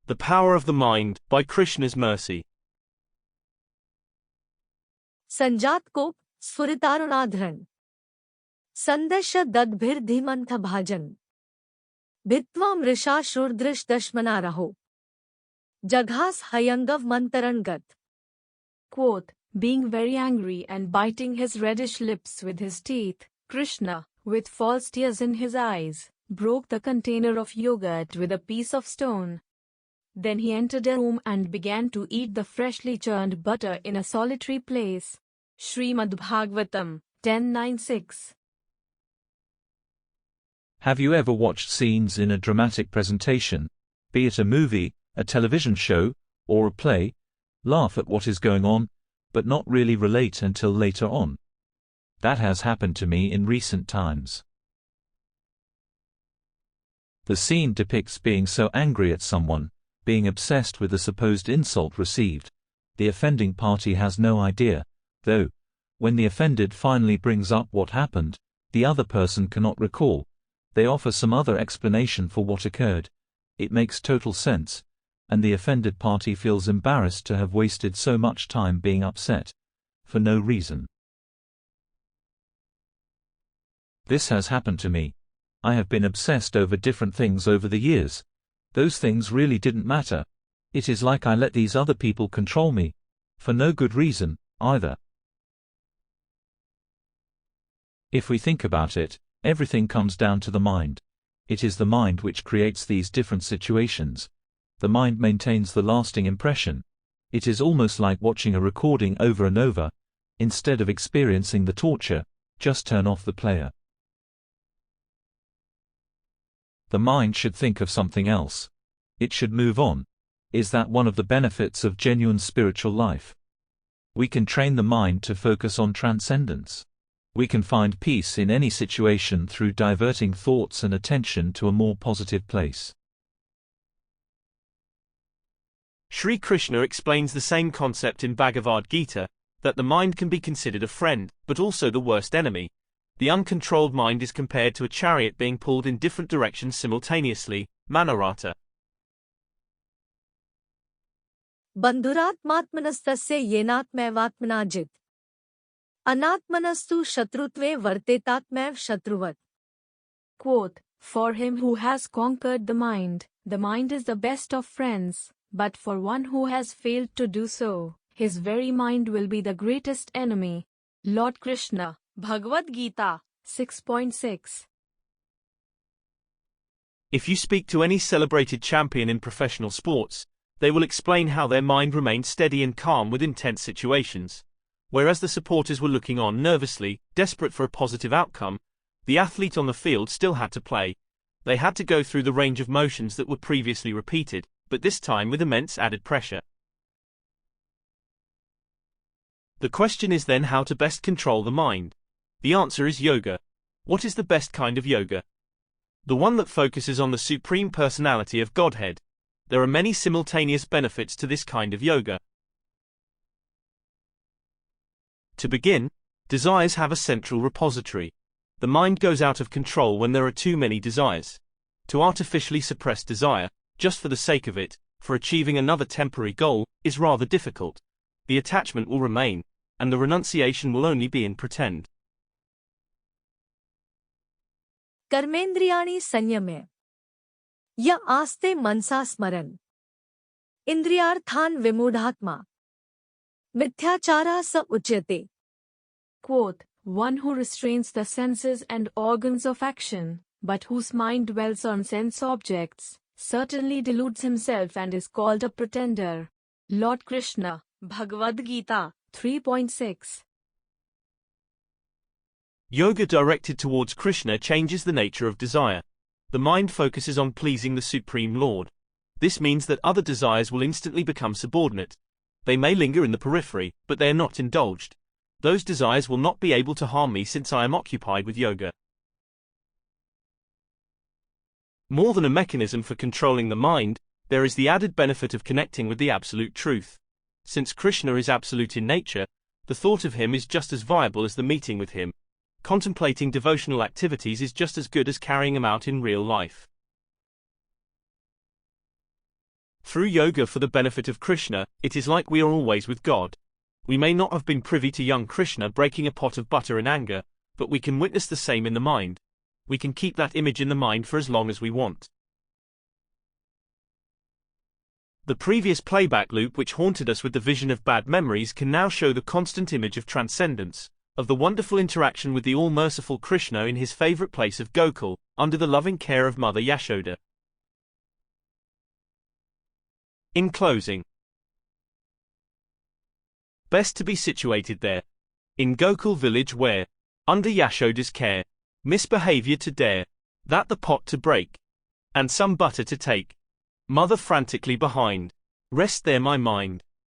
The Power of the Mind, by Krishna's Mercy. संजात को स्फुरितारुणाधरण संदश दद्भिर्धीमंथ भाजन भित्वा मृषा शूर्दृश दशमना रहो जघास हयंगव मंतरणगत. Quote, being very angry and biting his reddish lips with his teeth, Krishna, with false tears in his eyes, broke the container of yogurt with a piece of stone. Then he entered a room and began to eat the freshly churned butter in a solitary place. Shrimad Bhagavatam 10:9-6. Have you ever watched scenes in a dramatic presentation, be it a movie, a television show, or a play, laugh at what is going on, but not really relate until later on? That has happened to me in recent times. The scene depicts being so angry at someone, being obsessed with the supposed insult received. The offending party has no idea, though, when the offended finally brings up what happened, the other person cannot recall. They offer some other explanation for what occurred. It makes total sense, and the offended party feels embarrassed to have wasted so much time being upset, for no reason. This has happened to me. I have been obsessed over different things over the years. Those things really didn't matter. It is like I let these other people control me, for no good reason, either. If we think about it, everything comes down to the mind. It is the mind which creates these different situations. The mind maintains the lasting impression. It is almost like watching a recording over and over. Instead of experiencing the torture, just turn off the player. The mind should think of something else. It should move on. Is that one of the benefits of genuine spiritual life? We can train the mind to focus on transcendence. We can find peace in any situation through diverting thoughts and attention to a more positive place. Sri Krishna explains the same concept in Bhagavad-gita, that the mind can be considered a friend, but also the worst enemy. The uncontrolled mind is compared to a chariot being pulled in different directions simultaneously, Manarata. बंधुरात्मात्मनस्तस्य येनात्मैवात्मनाजित अनात्मनस्तु शत्रुत्वे वर्तेतात्मैव शत्रुवत्. Quote, for him who has conquered the mind is the best of friends, but for one who has failed to do so, his very mind will be the greatest enemy. Lord Krishna, Bhagavad-gita 6.6. If you speak to any celebrated champion in professional sports, they will explain how their mind remained steady and calm with intense situations. Whereas the supporters were looking on nervously, desperate for a positive outcome, the athlete on the field still had to play. They had to go through the range of motions that were previously repeated, but this time with immense added pressure. The question is then how to best control the mind. The answer is yoga. What is the best kind of yoga? The one that focuses on the Supreme Personality of Godhead. There are many simultaneous benefits to this kind of yoga. To begin, desires have a central repository. The mind goes out of control when there are too many desires. To artificially suppress desire, just for the sake of it, for achieving another temporary goal, is rather difficult. The attachment will remain, and the renunciation will only be in pretend. कर्मेंद्रियाणि संयम्य य आस्ते मनसा स्मरन् इंद्रियार्थान् विमूढात्मा मिथ्याचारः स उच्यते. Quote, one who restrains the senses and organs of action, but whose mind dwells on sense objects, certainly deludes himself and is called a pretender. Lord Krishna, Bhagavad-gita 3.6. Yoga directed towards Krishna changes the nature of desire. The mind focuses on pleasing the Supreme Lord. This means that other desires will instantly become subordinate. They may linger in the periphery, but they are not indulged. Those desires will not be able to harm me since I am occupied with yoga. More than a mechanism for controlling the mind, there is the added benefit of connecting with the absolute truth. Since Krishna is absolute in nature, the thought of him is just as viable as the meeting with him. Contemplating devotional activities is just as good as carrying them out in real life. Through yoga for the benefit of Krishna, it is like we are always with God. We may not have been privy to young Krishna breaking a pot of butter in anger, but we can witness the same in the mind. We can keep that image in the mind for as long as we want. The previous playback loop which haunted us with the vision of bad memories can now show the constant image of transcendence, of the wonderful interaction with the all-merciful Krishna in his favorite place of Gokul, under the loving care of Mother Yashoda. In closing, best to be situated there, in Gokul village where, under Yashoda's care, misbehavior to dare, that the pot to break, and some butter to take, mother frantically behind, rest there my mind.